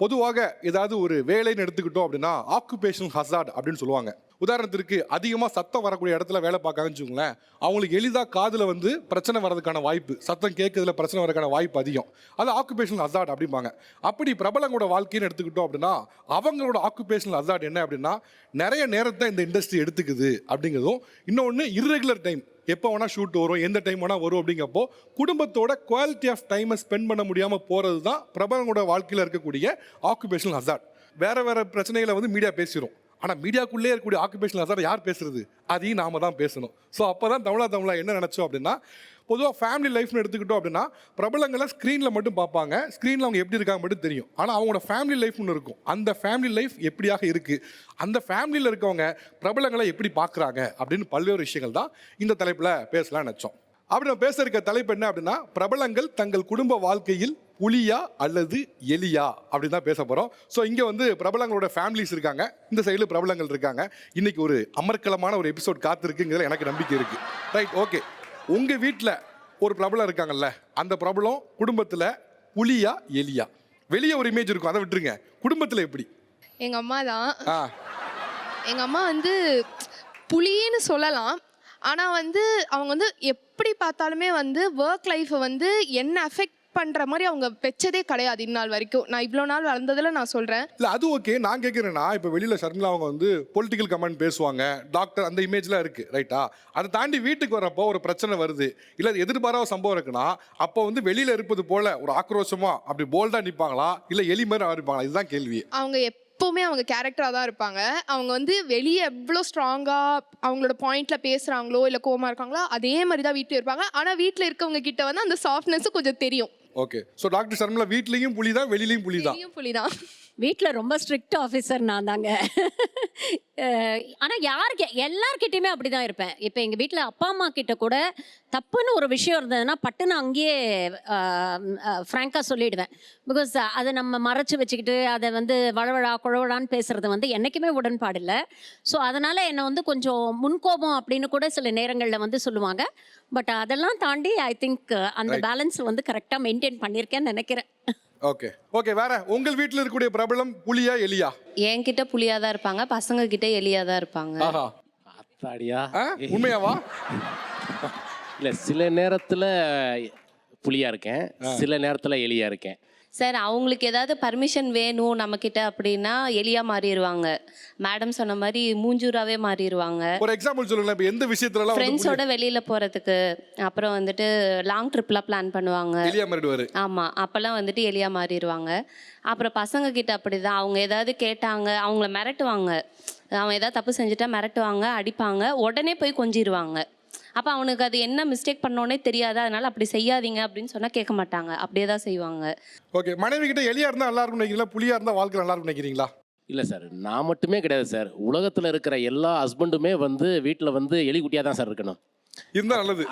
பொதுவாக ஏதாவது ஒரு வேலைன்னு எடுத்துக்கிட்டோம் அப்படின்னா ஆக்குபேஷனல் ஹசார்ட் அப்படின்னு சொல்லுவாங்க. உதாரணத்திற்கு அதிகமாக சத்தம் வரக்கூடிய இடத்துல வேலை பார்க்காங்கன்னு வச்சுக்கோங்களேன், அவங்களுக்கு எளிதாக காதில் வந்து பிரச்சனை வரதுக்கான வாய்ப்பு, சத்தம் கேட்கறதுல பிரச்சனை வரதுக்கான வாய்ப்பு அதிகம். அது ஆக்குபேஷனல் ஹசார்ட் அப்படிம்பாங்க. அப்படி பிரபலங்களோட வாழ்க்கைன்னு எடுத்துக்கிட்டோம் அப்படின்னா அவங்களோட ஆக்குபேஷனல் ஹசார்ட் என்ன அப்படின்னா நிறைய நேரத்தை இந்த இண்டஸ்ட்ரி எடுத்துக்குது அப்படிங்கிறதும், இன்னொன்று இர்ரெகுலர் டைம், எப்போ வேணால் ஷூட் வரும், எந்த டைம் வேணால் வரும் அப்படிங்கப்போ குடும்பத்தோட குவாலிட்டி ஆஃப் டைமை ஸ்பெண்ட் பண்ண முடியாமல் போகிறது தான் பிரபலங்களோட வாழ்க்கையில் இருக்கக்கூடிய ஆக்குபேஷனல் ஹசார்ட். வேறு வேறு பிரச்சனைகளை வந்து மீடியா பேசிடும். ஆனால் மீடியாக்குள்ளே இருக்கக்கூடிய ஆக்குபேஷனல் ஹசார்ட் யார் பேசுறது? அதையும் நாம தான் பேசணும். ஸோ அப்போ தான் தமிழா என்ன நினச்சோம் அப்படின்னா, பொதுவாக ஃபேமிலி லைஃப்னு எடுத்துக்கிட்டோம் அப்படின்னா பிரபலங்களை ஸ்க்ரீனில் மட்டும் பார்ப்பாங்க, ஸ்க்ரீனில் அவங்க எப்படி இருக்காங்க மட்டும் தெரியும். ஆனால் அவங்களோட ஃபேமிலி லைஃப்னு இருக்கும். அந்த ஃபேமிலி லைஃப் எப்படியாக இருக்குது, அந்த ஃபேமிலியில் இருக்கவங்க பிரபலங்களை எப்படி பார்க்குறாங்க அப்படின்னு பல்வேறு விஷயங்கள் தான் இந்த தலைப்பில் பேசலாம்னு நினச்சோம். அப்படி நம்ம பேச இருக்க தலைப்பு என்ன அப்படின்னா, பிரபலங்கள் தங்கள் குடும்ப வாழ்க்கையில் புலியா அல்லது எலியா அப்படின்னு தான் பேச போகிறோம். ஸோ இங்கே வந்து பிரபலங்களோட ஃபேமிலிஸ் இருக்காங்க, இந்த சைடில் பிரபலங்கள் இருக்காங்க. இன்னைக்கு ஒரு அமர்க்கலமான ஒரு எபிசோட் காத்திருக்குங்கிறதுல எனக்கு நம்பிக்கை இருக்குது. Right, okay. உங்கள் வீட்டில் ஒரு பிரபலம் இருக்காங்கல்ல, அந்த பிரபலம் குடும்பத்தில் புலியா எலியா? வெளியே ஒரு இமேஜ் இருக்கும், அதை விட்டுருங்க. குடும்பத்தில் எப்படி? எங்கள் அம்மா தான். எங்கள் அம்மா வந்து புலின்னு சொல்லலாம். ஆனால் வந்து அவங்க வந்து எப்படி பார்த்தாலுமே வந்து ஒர்க் லைஃப்பை வந்து என்ன அஃபெக்ட் பண்ணுற மாதிரி அவங்க வச்சதே கிடையாது இந்நாள் வரைக்கும். நான் இவ்வளோ நாள் வளர்ந்ததில் நான் சொல்கிறேன். இல்லை அது ஓகே. நான் கேட்குறேன்னா, இப்போ வெளியில் ஷர்மிளா அவங்க வந்து பொலிட்டிக்கல் கமெண்ட் பேசுவாங்க, டாக்டர், அந்த இமேஜ்லாம் இருக்குது, ரைட்டா? அதை தாண்டி வீட்டுக்கு வரப்போ ஒரு பிரச்சனை வருது, இல்லை எதிர்பாராத சம்பவம் இருக்குன்னா அப்போ வந்து வெளியில் இருப்பது போல் ஒரு ஆக்ரோஷமாக அப்படி போல்டாக நிற்பாங்களா, இல்லை எலி மாதிரி இருப்பாங்களா? இதுதான் கேள்வி. அவங்க எப்போவுமே அவங்க கேரக்டராக தான் இருப்பாங்க. அவங்க வந்து வெளியே எவ்வளோ ஸ்ட்ராங்காக அவங்களோட பாயிண்டில் பேசுகிறாங்களோ இல்லை கோவமாக இருக்காங்களோ அதே மாதிரி தான் வீட்டில் இருப்பாங்க. ஆனால் வீட்டில் இருக்கவங்க கிட்ட வந்து அந்த சாஃப்ட்னஸும் கொஞ்சம் தெரியும். ஓகே. ஸோ டாக்டர் ஷர்மிளா வீட்லேயும் புலி தான், வெளியிலையும் புலி தான்? புலி தான். வீட்டில் ரொம்ப ஸ்ட்ரிக்ட் ஆஃபீஸர் நான் தாங்க. ஆனால் எல்லார்கிட்டையுமே அப்படி தான் இருப்பேன். இப்போ எங்கள் வீட்டில் அப்பா அம்மா கிட்ட கூட தப்புன்னு ஒரு விஷயம் இருந்ததுன்னா பட்டுன்னு அங்கேயே ஃப்ராங்காக சொல்லிவிடுவேன். பிகாஸ் அதை நம்ம மறைச்சி வச்சுக்கிட்டு அதை வந்து வழவழா குழவழான்னு பேசுகிறது வந்து என்றைக்குமே உடன்பாடு இல்லை. ஸோ அதனால் என்னை வந்து கொஞ்சம் முன்கோபம் அப்படின்னு கூட சில நேரங்களில் வந்து சொல்லுவாங்க. பட் அதெல்லாம் தாண்டி ஐ திங்க் அந்த பேலன்ஸ் வந்து கரெக்டாக மெயின்டைன் பண்ணியிருக்கேன்னு நினைக்கிறேன். Okay okay. வேற உங்கள் வீட்டில் இருக்கக்கூடிய பிரபலம் புலியா எலியா? என்கிட்ட புலியா தான் இருப்பாங்க, பசங்க கிட்ட எலியா தான் இருப்பாங்க. அத்தாடியா, உண்மையாவா? இல்லை, சில நேரத்தில் புலியா இருக்கேன், சில நேரத்தில் எலியா இருக்கேன். சார், அவங்களுக்கு ஏதாவது பர்மிஷன் வேணும் நம்மக்கிட்ட அப்படின்னா எலியா மாறிடுவாங்க. மேடம் சொன்ன மாதிரி மூஞ்சூராவே மாறிடுவாங்க. ஒரு எக்ஸாம்பிள் சொல்லுங்க. இப்போ எந்த விஷயத்துலலாம் ஃப்ரெண்ட்ஸோட வெளியில் போகிறதுக்கு, அப்புறம் வந்துட்டு லாங் ட்ரிப்லாம் பிளான் பண்ணுவாங்க, எலியா மாறிடுவாரு. ஆமாம், அப்போல்லாம் வந்துட்டு எலியா மாறிடுவாங்க. அப்புறம் பசங்க கிட்ட அப்படி தான், அவங்க ஏதாவது கேட்டாங்க அவங்கள மிரட்டுவாங்க. அவன் ஏதாவது தப்பு செஞ்சுட்டா மிரட்டுவாங்க, அடிப்பாங்க, உடனே போய் கொஞ்சிடுவாங்க. அப்போ அவனுக்கு அது என்ன மிஸ்டேக் பண்ணோன்னே தெரியாது, அதனால அப்படி செய்யாதீங்க அப்படின்னு சொன்னால் கேட்க மாட்டாங்க, அப்படியே தான் செய்வாங்க. ஓகே. மனைவி கிட்ட எலியா இருந்தால் நல்லா இருக்கும் நினைக்கிறீங்களா, புலியா இருந்தால் வாழ்க்கை நல்லா இருக்கும் நினைக்கிறீங்களா? இல்லை சார், நான் மட்டுமே கிடையாது சார், உலகத்தில் இருக்கிற எல்லா ஹஸ்பண்டுமே வந்து வீட்டில் வந்து எலி குட்டியாக தான் சார் இருக்கணும். இருந்தால் நல்லது.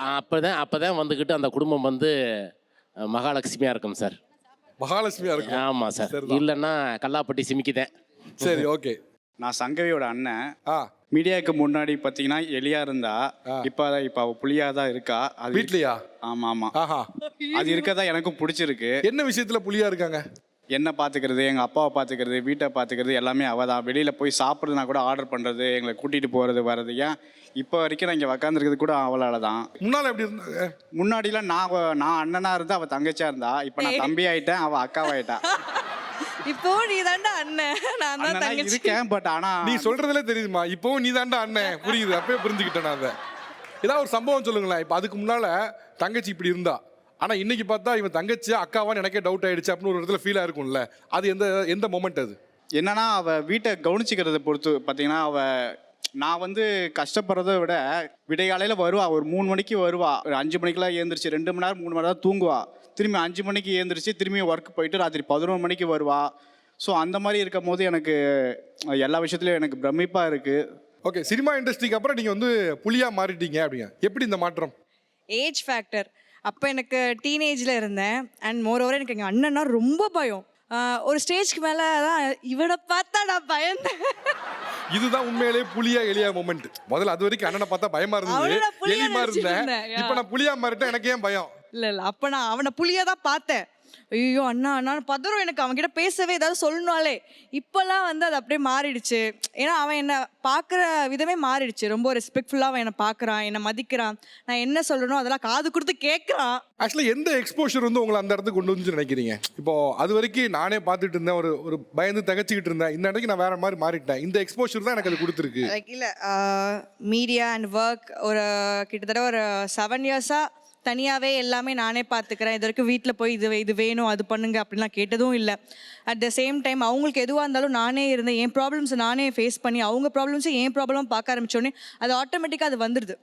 அப்போ தான் வந்துக்கிட்டு அந்த குடும்பம் வந்து மகாலட்சுமியாக இருக்கும் சார். மகாலட்சுமியாக இருக்கும். ஆமாம் சார், இல்லைன்னா கல்லாப்பட்டி சிமிக்குதேன். சரி, ஓகே. நான் சங்கவியோட அண்ணன். மீடியாவுக்கு முன்னாடி பார்த்தீங்கன்னா எலியா இருந்தா, இப்போ அவ புலியா தான் இருக்கா. அது வீட்லையா? ஆமா ஆமா. அது இருக்கதா எனக்கும் பிடிச்சிருக்கு. என்ன விஷயத்துல புலியா இருக்காங்க? என்ன பார்த்துக்கிறது, எங்கள் அப்பாவை பார்த்துக்கிறது, வீட்டை பார்த்துக்கிறது எல்லாமே அவள் தான். வெளியில் போய் சாப்பிட்றதுனா கூட ஆர்டர் பண்ணுறது, எங்களை கூட்டிகிட்டு போகிறது வர்றது. ஏன் இப்போ வரைக்கும் நான் இங்கே உக்காந்துருக்கிறது கூட அவளால் தான். முன்னால் எப்படி இருந்தாங்க? முன்னாடிலாம் நான் அண்ணனாக இருந்தா, அவள் தங்கச்சியாக இருந்தா. இப்போ நான் தம்பி ஆகிட்டேன், அவள் அக்காவாயிட்டா. இப்போ நீ தாண்டா அண்ணன், நான் தான் தங்கச்சி இருக்கேன். பட் ஆனால் நீ சொல்றதுல தெரியுமா, இப்போவும் நீ தாண்டா அண்ணன், புரியுது. அப்பவே புரிஞ்சுக்கிட்டேன் நான். அதை ஏதாவது ஒரு சம்பவம் சொல்லுங்களேன். இப்போ அதுக்கு முன்னால தங்கச்சி இப்படி இருந்தா, ஆனால் இன்னைக்கு பார்த்தா இவன் தங்கச்சியா அக்காவான்னு எனக்கே டவுட் ஆயிடுச்சு அப்படின்னு ஒரு இடத்துல ஃபீல் ஆயிருக்கும்ல, அது எந்த மொமெண்ட்? அது என்னன்னா, அவள் வீட்டை கவனிச்சிக்கிறத பொறுத்து பார்த்தீங்கன்னா, நான் வந்து கஷ்டப்படுறத விட விடைகாலையில் வருவா, ஒரு 3 மணிக்கு வருவா, ஒரு 5 மணிக்கெலாம் ஏந்திரிச்சு 2 மணி நேரம் 3 மணி நேரம் தூங்குவா, திரும்பி 5 மணிக்கு ஏந்திரிச்சு திரும்பி ஒர்க் போயிட்டு ராத்திரி 11 மணிக்கு வருவா. ஸோ அந்த மாதிரி இருக்கும் போது எனக்கு எல்லா விஷயத்துலையும் எனக்கு பிரமிப்பாக இருக்குது. ஓகே. சினிமா இண்டஸ்ட்ரிக்கு அப்புறம் நீங்கள் வந்து புலியா மாறிட்டீங்க அப்படிங்க, எப்படி இந்த மாற்றம்? Age factor. அப்போ எனக்கு டீனேஜில் இருந்தேன். அண்ட் மோரோவர் எனக்கு எங்கள் அண்ணன்னா ரொம்ப பயம். ஒரு ஸ்டேஜ்க்கு மேலே தான் இவனை பார்த்தா நான் பயந்தேன். இதுதான் உண்மையிலே புலியா எலியா மொமெண்ட். முதல்ல அது வரைக்கும் அண்ணனை பார்த்தா பயமா இருந்தது, எலி மாதிரி இருந்தேன். இப்போ நான் புலியா மாறிட்டேன், எனக்கு ஏன் பயம்? இல்லை அப்போ நான் அவனை புலியாக தான் பார்த்தேன். ஐயோ அண்ணா அண்ணான்னு பதறும் எனக்கு, அவன்கிட்ட பேசவே ஏதாவது சொல்லணும்னாலே. இப்போல்லாம் வந்து அது அப்படியே மாறிடுச்சு. ஏன்னா அவன் என்னை பார்க்குற விதமே மாறிடுச்சு. ரொம்ப ரெஸ்பெக்ட்ஃபுல்லாக அவன் என்னை பார்க்குறான், என்னை மதிக்கிறான். நான் என்ன சொல்கிறனோ அதெல்லாம் காது கொடுத்து கேட்குறான். ஆக்சுவலி எந்த எக்ஸ்போஷர் வந்து உங்களை அந்த இடத்துக்கு கொண்டு வந்து நினைக்கிறீங்க? இப்போ அது வரைக்கும் நானே பார்த்துட்டு இருந்தேன், ஒரு பயந்து தகச்சிக்கிட்டு இருந்தேன். இந்த இடத்துக்கு நான் வேற மாதிரி மாறிட்டேன். இந்த எக்ஸ்போஷர் தான் எனக்கு அது கொடுத்துருக்கு. லைக் இல்லை, மீடியா அண்ட் ஒர்க் ஒரு கிட்டத்தட்ட ஒரு 7 இயர்ஸாக தனியாகவே எல்லாமே நானே பார்த்துக்கிறேன். இது வரைக்கும் வீட்டில் போய் இது வேணும் அது பண்ணுங்க அப்படின்லாம் கேட்டதும் இல்லை. அட் த சேம் டைம் அவங்களுக்கு எதுவாக இருந்தாலும் நானே இருந்தேன். என் ப்ராப்ளம்ஸை நானே ஃபேஸ் பண்ணி அவங்க ப்ராப்ளம்ஸை என் ப்ராப்ளம் பார்க்க ஆரம்பிச்சோடனே அது ஆட்டோமேட்டிக்காக அது வந்துடுது.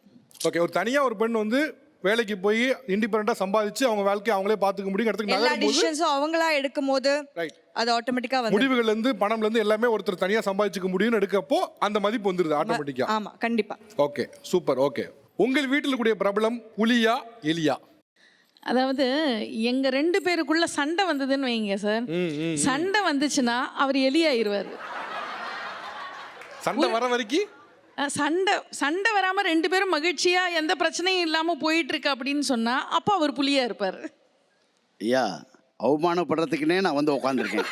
ஓகே, ஒரு தனியாக ஒரு பெண் வந்து வேலைக்கு போய் இண்டிபெண்டா சம்பாதிச்சு அவங்க வாழ்க்கையை அவங்களே பார்த்துக்க முடியும் இடத்துக்கு எல்லா நகரும் போது டிசிஷன்ஸும் அவங்களா எடுக்கும் போது ரைட் அது ஆட்டோமேட்டிக்கா வந்து முடிவுகள்ல இருந்து பணம்ல இருந்து எல்லாமே ஒருத்தர் தனியா சம்பாதிச்சுக்க முடியும்னு எடுக்கப்போ அந்த மதிப்பு வந்துருது ஆட்டோமேட்டிக்கா. ஆமா கண்டிப்பா. Okay super. ஓகே, உங்கள் வீட்டில் கூடிய பிரபலம் புலியா எலியா? அதாவது எங்க 2 பேருக்குள்ள சண்டை வந்ததுன்னு வைங்க சார், சண்டை வந்துச்சுன்னா அவர் எலியாயிருவார். சண்டை வர வரைக்கும் சண்டை வராம 2 பேரும் மகிழ்ச்சியா எந்த பிரச்சனையும் இல்லாம போயிட்டு இருக்கு அப்படின்னு சொன்னா அப்ப அவர் புலியா இருப்பார். ஐயா, அவமானப்படுறதுக்குன்னே நான் வந்து உட்காந்துருக்கேன்.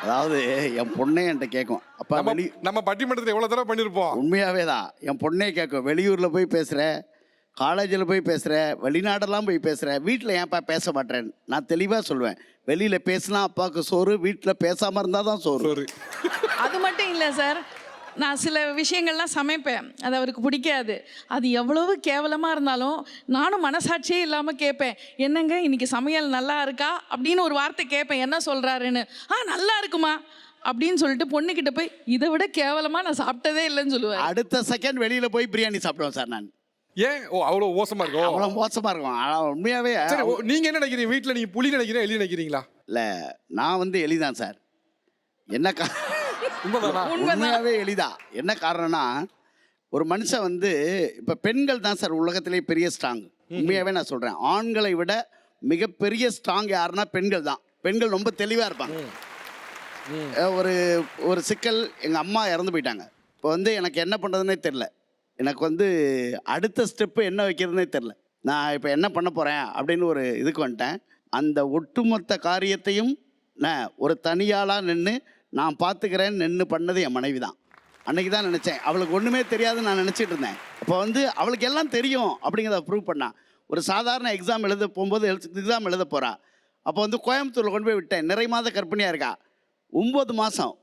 அதாவது என் பொண்ணே என்கிட்ட கேட்கும், அப்பா நம்ம பட்டிமன்றத்தில் எவ்வளவு தடவை பண்ணிருப்போம். உண்மையாகவே தான் என் பொண்ணே கேட்கும், வெளியூரில் போய் பேசுகிற, காலேஜில் போய் பேசுகிற, வெளிநாடெல்லாம் போய் பேசுகிற, வீட்டில் ஏன்ப்பா பேச மாட்டேன்? நான் தெளிவாக சொல்லுவேன், வெளியில் பேசினா அப்பாவுக்கு சோறு, வீட்டில் பேசாமல் இருந்தால் தான் சோறு. அது மட்டும் இல்லை சார், நான் சில விஷயங்கள்லாம் சமைப்பேன், அது அவருக்கு பிடிக்காது. அது எவ்வளவு கேவலமாக இருந்தாலும் நானும் மனசாட்சியே இல்லாமல் கேட்பேன், என்னங்க இன்னைக்கு சமையல் நல்லா இருக்கா அப்படின்னு ஒரு வார்த்தை கேட்பேன், என்ன சொல்கிறாருன்னு. நல்லா இருக்குமா அப்படின்னு சொல்லிட்டு பொண்ணுக்கிட்ட போய் இதை விட கேவலமாக நான் சாப்பிட்டதே இல்லைன்னு சொல்லுவேன். அடுத்த செகண்ட் வெளியில் போய் பிரியாணி சாப்பிடுவேன் சார் நான். ஏன் அவ்வளோ மோசமா இருக்கும்? அவ்வளோ மோசமாக இருக்கும். ஆனால் உண்மையாகவே நீங்க என்ன நினைக்கிறீங்க? வீட்டில் நீங்க புலி நினைக்கிறீங்க எலி நினைக்கிறீங்களா? இல்லை, நான் வந்து எலிதான் சார். என்ன உண்மையாகவே எளிதா. என்ன காரணம்னா, ஒரு மனுஷன் வந்து இப்போ பெண்கள் தான் சார் உலகத்திலே பெரிய ஸ்ட்ராங். உண்மையாகவே நான் சொல்கிறேன், ஆண்களை விட மிகப்பெரிய ஸ்ட்ராங் யாருன்னா பெண்கள் தான். பெண்கள் ரொம்ப தெளிவாக இருப்பாங்க. ஒரு சிக்கல், எங்கள் அம்மா இறந்து போயிட்டாங்க. இப்போ வந்து எனக்கு என்ன பண்ணுறதுனே தெரில. எனக்கு வந்து அடுத்த ஸ்டெப்பு என்ன வைக்கிறதுனே தெரில. நான் இப்போ என்ன பண்ண போகிறேன் அப்படின்னு ஒரு இதுக்கு வந்துட்டேன். அந்த ஒட்டுமொத்த காரியத்தையும் நான் ஒரு தனியாளாக நின்று நான் பார்த்துக்கிறேன்னு நின்று பண்ணது என் மனைவி தான். அன்றைக்கி தான் நினச்சேன், அவளுக்கு ஒன்றுமே தெரியாதுன்னு நான் நினச்சிட்டு இருந்தேன். அப்போ வந்து அவளுக்கு எல்லாம் தெரியும் அப்படிங்கிறத ப்ரூவ் பண்ணான். ஒரு சாதாரண எக்ஸாம் எழுத போகும்போது எக்ஸாம் எழுத போகிறா. அப்போ வந்து கோயம்புத்தூரில் கொண்டு போய் விட்டேன். நிறை மாத கர்ப்பிணியாக இருக்கா, 9 மாதம்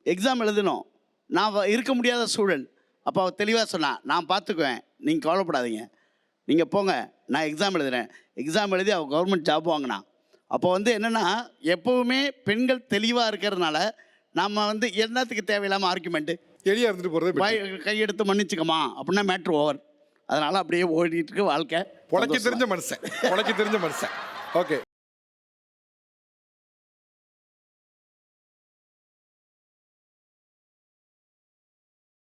எக்ஸாம் எழுதணும். நான் இருக்க முடியாத சூழல். அப்போ அவள் தெளிவாக சொன்னான், நான் பார்த்துக்குவேன், நீங்கள் கவலைப்படாதீங்க, நீங்கள் போங்க, நான் எக்ஸாம் எழுதுறேன். எக்ஸாம் எழுதி அவள் கவர்மெண்ட் ஜாப் வாங்கினான். அப்போ வந்து என்னென்னா, எப்போவுமே பெண்கள் தெளிவாக இருக்கிறதுனால நம்ம வந்து என்னத்துக்கு தேவையில்லாமல் ஆர்குமெண்ட்டு, எலியா இருந்துட்டு போகிறது, கையெடுத்து மன்னிச்சுக்கமா அப்படின்னா மேட்ரு ஓவர். அதனால் அப்படியே ஓடிட்டு இருக்கு வாழ்க்கை. உனக்கு தெரிஞ்ச மனுஷன். ஓகே.